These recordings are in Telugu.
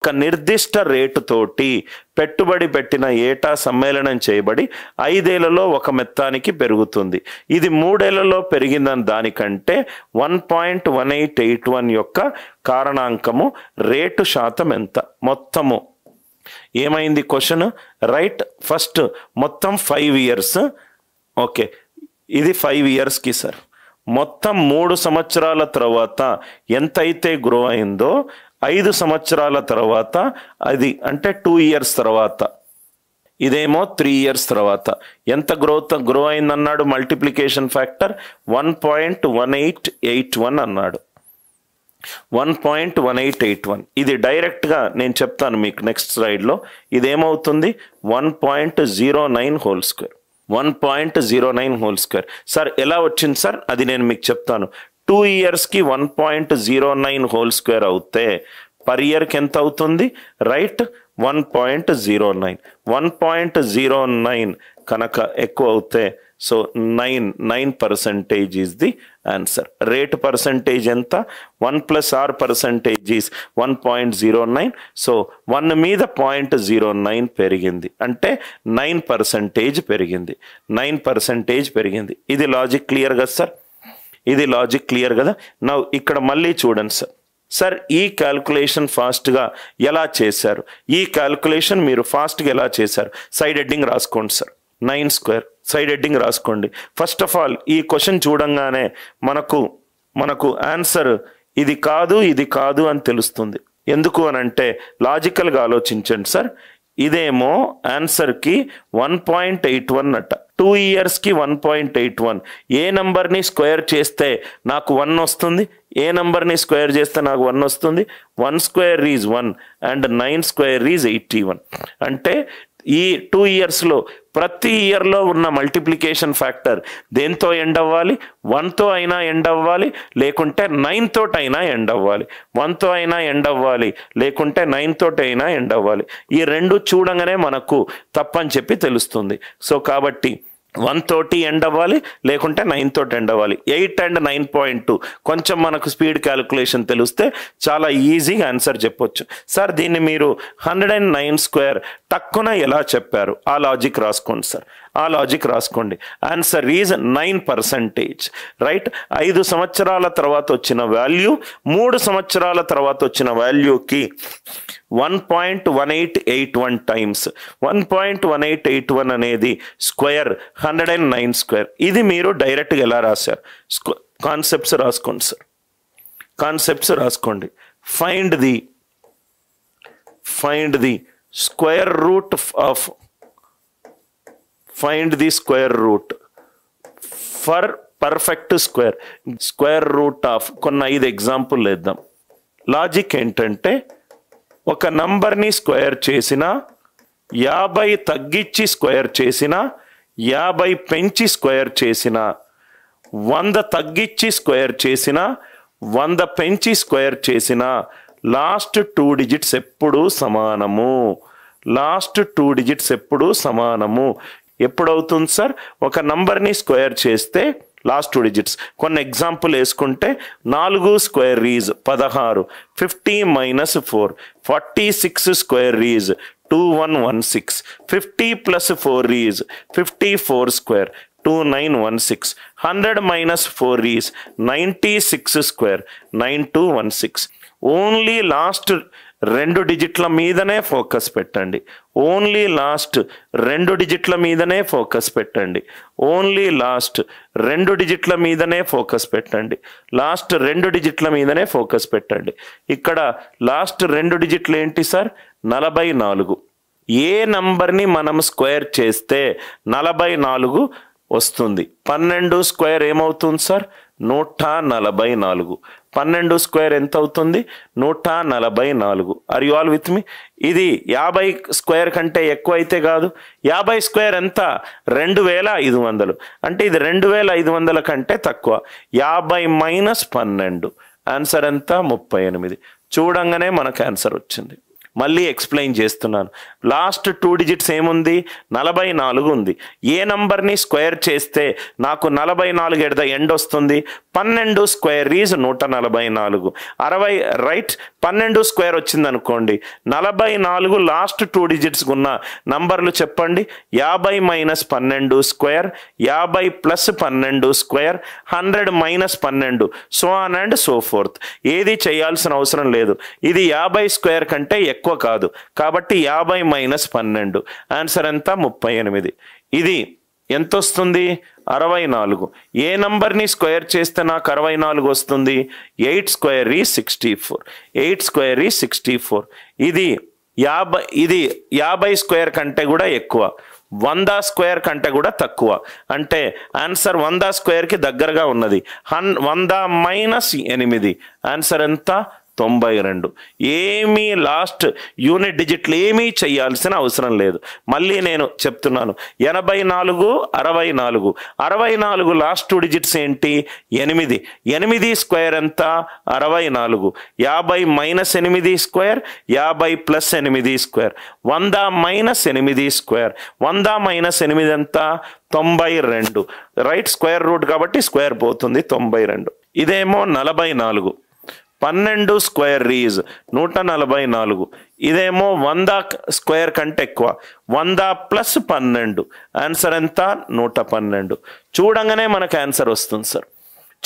ఒక నిర్దిష్ట రేటుతోటి పెట్టుబడి పెట్టిన ఏటా సమ్మేళనం చేయబడి 5 ఏళ్లలో ఒక మొత్తానికి పెరుగుతుంది. ఇది 3 ఏళ్లలో పెరిగిన దానికంటే 1.1881 యొక్క కారణాంకము రేటు శాతం ఎంత? మొత్తము ఏమైంది క్వశ్చన్? రైట్, ఫస్ట్ మొత్తం 5 ఇయర్స్. ఓకే, ఇది 5 ఇయర్స్కి సార్. మొత్తం 3 సంవత్సరాల తర్వాత ఎంతైతే గ్రో అయిందో 5 సంవత్సరాల తర్వాత అది అంటే 2 ఇయర్స్ తర్వాత, ఇదేమో 3 ఇయర్స్ తర్వాత ఎంత గ్రో అయిందన్నాడు? మల్టిప్లికేషన్ ఫ్యాక్టర్ 1.1881 అన్నాడు. 1.1881. ఇది డైరెక్ట్గా నేను చెప్తాను మీకు నెక్స్ట్ స్లైడ్లో. ఇదేమవుతుంది? 1.09 whole square. 1.09 whole square. Sir ఎలా వచ్చింది సార్? అది నేను మీకు చెప్తాను. 2 ఇయర్స్కి 1.09 హోల్ స్క్వేర్ అవుతే పర్ ఇయర్కి ఎంత అవుతుంది? రైట్, 1.09. 1.09 కనుక ఎక్కువ అవుతే so 9% is the answer. Rate percentage ఎంత? 1 + r పర్సంటేజ్ ఈజ్ 1.09. సో 1 మీద 0.09 పెరిగింది అంటే 9% పెరిగింది. 9% పెరిగింది. ఇది లాజిక్ క్లియర్ కదా సార్? ఇది లాజిక్ క్లియర్ కదా? నా ఇక్కడ మళ్ళీ చూడండి సార్. సార్ ఈ క్యాల్కులేషన్ ఫాస్ట్గా ఎలా చేశారు? ఈ క్యాల్కులేషన్ మీరు ఫాస్ట్గా ఎలా చేశారు? సైడ్ హెడ్డింగ్ రాసుకోండి సార్. 9 స్క్వేర్ సైడ్ హెడ్డింగ్ రాసుకోండి. ఫస్ట్ ఆఫ్ ఆల్ ఈ క్వశ్చన్ చూడంగానే మనకు ఆన్సర్ ఇది కాదు అని తెలుస్తుంది. ఎందుకు అని అంటే లాజికల్గా ఆలోచించండి సార్. ఇదేమో ఆన్సర్కి 1.81 అట. 2 ఇయర్స్కి 1.81. ఏ నంబర్ని స్క్వేర్ చేస్తే నాకు 1 వస్తుంది? ఏ నంబర్ని స్క్వేర్ చేస్తే నాకు 1 వస్తుంది? 1 square is 1 and 9 square is 81. అంటే ఈ 2 ఇయర్స్లో ప్రతి ఇయర్లో ఉన్న మల్టిప్లికేషన్ ఫ్యాక్టర్ దేంతో ఎండ్ అవ్వాలి? 1తో అయినా ఎండ్ అవ్వాలి, లేకుంటే 9తో అయినా ఎండ్ అవ్వాలి. 1తో అయినా ఎండ్ అవ్వాలి, లేకుంటే 9తో అయినా ఎండ్ అవ్వాలి. ఈ రెండు చూడంగానే మనకు తప్పని చెప్పి తెలుస్తుంది. సో కాబట్టి 1 తోటి ఎండ్ అవ్వాలి, లేకుంటే 9 తోటి ఎండ్ అవ్వాలి. 8 and 9.2 కొంచెం మనకు స్పీడ్ క్యాలిక్యులేషన్ తెలిస్తే చాలా ఈజీగా ఆన్సర్ చెప్పొచ్చు. సార్ దీన్ని మీరు 109 స్క్వేర్ తక్కువ ఎలా చెప్పారు? ఆ లాజిక్ రాసుకోండి సార్. ఆ లాజిక్ రాసుకోండి. Answer is 9%. రైట్, 5 సంవత్సరాల తర్వాత వచ్చిన వాల్యూ 3 సంవత్సరాల తర్వాత వచ్చిన వాల్యూకి 1.1881 టైమ్స్. 1.1881 అనేది స్క్వేర్ 109 స్క్వేర్. ఇది మీరు డైరెక్ట్గా ఎలా రాశారు? కాన్సెప్ట్స్ రాసుకోండి సార్. కాన్సెప్ట్స్ రాసుకోండి. Find the square root of find the square root for perfect square. Square root of కొన్ని 5 ఎగ్జాంపుల్ వేద్దాం. లాజిక్ ఏంటంటే ఒక నంబర్ని స్క్వేర్ చేసినా, 50 తగ్గించి స్క్వేర్ చేసినా, 50 పెంచి స్క్వేర్ చేసినా, 100 తగ్గించి స్క్వేర్ చేసినా, 100 పెంచి స్క్వేర్ చేసినా లాస్ట్ 2 డిజిట్స్ ఎప్పుడూ సమానము. లాస్ట్ 2 డిజిట్స్ ఎప్పుడూ సమానము. ఎప్పుడవుతుంది సార్? ఒక నంబర్ని స్క్వేర్ చేస్తే లాస్ట్ 2 డిజిట్స్. కొన్ని ఎగ్జాంపుల్ వేసుకుంటే 4 square is 16, 50 - 4, 46 square is 2116, 50 + 4 is 54 square 2916, 100 - 4 is 96 square 9216. Only last 2 డిజిట్ల మీదనే ఫోకస్ పెట్టండి. ఓన్లీ లాస్ట్ 2 డిజిట్ల మీదనే ఫోకస్ పెట్టండి. ఓన్లీ లాస్ట్ 2 డిజిట్ల మీదనే ఫోకస్ పెట్టండి. లాస్ట్ 2 డిజిట్ల మీదనే ఫోకస్ పెట్టండి. ఇక్కడ లాస్ట్ 2 డిజిట్లు ఏంటి సార్? 44. ఏ నంబర్ని మనం స్క్వేర్ చేస్తే 44 వస్తుంది? 12 స్క్వేర్ ఏమవుతుంది సార్? 144. 12 స్క్వేర్ ఎంత అవుతుంది? 144. ఆర్ యు ఆల్ విత్ మీ? ఇది 50 స్క్వేర్ కంటే ఎక్కువ అయితే కాదు. 50 స్క్వేర్ ఎంత? 2500. అంటే ఇది 2500 కంటే తక్కువ. 50 - 12 ఆన్సర్ ఎంత? 38. చూడంగానే మనకు ఆన్సర్ వచ్చింది. మళ్ళీ ఎక్స్ప్లెయిన్ చేస్తున్నాను. లాస్ట్ 2 డిజిట్స్ ఏముంది? 44 ఉంది. ఏ నంబర్ని స్క్వేర్ చేస్తే నాకు 44 ఎట్ ద ఎండ్ వస్తుంది? 12 స్క్వేర్ ఈజ్ 144. 60 రైట్. 12 స్క్వేర్ వచ్చింది అనుకోండి. 44 లాస్ట్ 2 డిజిట్స్ ఉన్న నంబర్లు చెప్పండి. 50 minus 12 square, 50 plus 12 square, 100 minus 12, so on and so fourth. ఏది చేయాల్సిన అవసరం లేదు. ఇది 50 స్క్వేర్ కంటే ఎక్కువ కాదు కాబట్టి 50 మైనస్ 12 ఆన్సర్ ఎంత? 38. ఇది ఎంత వస్తుంది? 64. ఏ నంబర్ని స్క్వేర్ చేస్తే నాకు 64 వస్తుంది? 8 స్క్వేర్ ఈజ్ 64. 8 square is 64. ఇది 50 స్క్వేర్ కంటే కూడా ఎక్కువ, 100 స్క్వేర్ కంటే కూడా తక్కువ. అంటే ఆన్సర్ 100 స్క్వేర్కి దగ్గరగా ఉన్నది. 100 మైనస్ 8 ఆన్సర్ ఎంత? 92. ఏమీ లాస్ట్ యూనిట్ డిజిట్లు ఏమీ చేయాల్సిన అవసరం లేదు. మళ్ళీ నేను చెప్తున్నాను. 84, 64. 64 లాస్ట్ 2 డిజిట్స్ ఏంటి? 8. 8 స్క్వేర్ ఎంత? 64. 50 minus 8 square, 50 plus 8 square, 100 minus 8 square. 100 minus 8 ఎంత? 92. రైట్. స్క్వేర్ రూట్ కాబట్టి స్క్వేర్ పోతుంది. 92. ఇదేమో 44. 12 స్క్వేర్ ఈజ్ 144. ఇదేమో 100 స్క్వేర్ కంటే ఎక్కువ, 100 ప్లస్ 12 ఆన్సర్ ఎంత? 112. చూడంగానే మనకు ఆన్సర్ వస్తుంది సార్.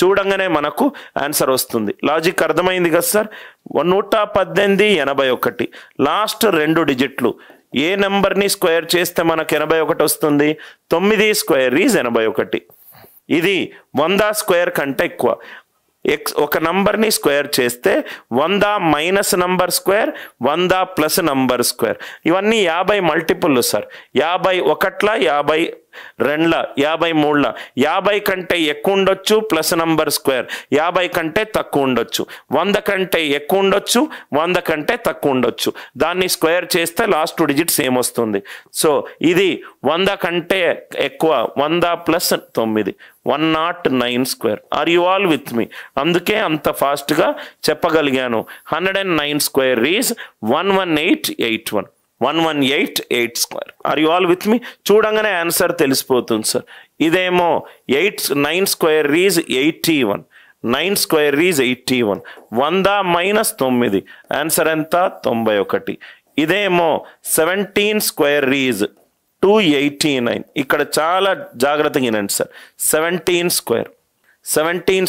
చూడంగానే మనకు ఆన్సర్ వస్తుంది. లాజిక్ అర్థమైంది కదా సార్? 118, 81 లాస్ట్ 2 డిజిట్లు. ఏ నెంబర్ని స్క్వేర్ చేస్తే మనకు 81 వస్తుంది? 9 స్క్వేర్ ఈజ్ 81. ఇది 100 స్క్వేర్ కంటే ఎక్కువ. ఒక నంబర్ని స్క్వేర్ చేస్తే 100 minus number square, 100 plus number square. ఇవన్నీ 50 మల్టిపుల్ సార్. 51, 52, 53. 50 కంటే ఎక్కువ ఉండొచ్చు ప్లస్ నంబర్ స్క్వేర్, 50 కంటే తక్కువ ఉండొచ్చు, 100 కంటే ఎక్కువ ఉండొచ్చు, 100 కంటే తక్కువ ఉండొచ్చు. దాన్ని స్క్వేర్ చేస్తే లాస్ట్ 2 డిజిట్స్ ఏమొస్తుంది? సో ఇది 100 కంటే ఎక్కువ, 100 plus 9, 109 square. Are you all with me? అందుకే అంత ఫాస్ట్గా చెప్పగలిగాను. 109 square is 11881. 118 square. Are you all with me? చూడంగానే ఆన్సర్ తెలిసిపోతుంది సార్. ఇదేమో 9 square is 81. 9 square is 81. 100 minus 9 answer ఎంత? 91. ఇదేమో 17 స్క్వేర్ ఈజ్ 289. ఇక్కడ చాలా జాగ్రత్తగా వినండి సార్. 17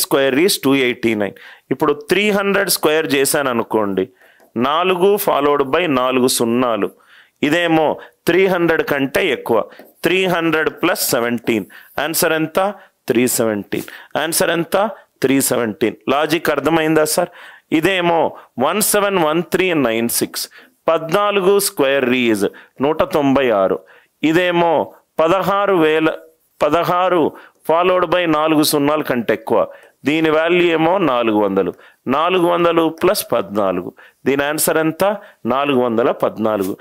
square is 289. ఇప్పుడు 300 స్క్వేర్ చేశాను అనుకోండి. 4 ఫాలోడ్ బై 4 సున్నాలు. ఇదేమో 300 కంటే ఎక్కువ. 300 ప్లస్ 17 ఆన్సర్ ఎంత? 317. ఆన్సర్ ఎంత? 317. లాజిక్ అర్థమైందా సార్? ఇదేమో 171396. 14 స్క్వేర్ ఈజ్ 196. ఇదేమో 16 ఫాలోడ్ బై 4 సున్నాల కంటే ఎక్కువ. దీని వాల్యూ ఏమో 400. 400 ప్లస్ 14. దీని ఆన్సర్ ఎంత? 414.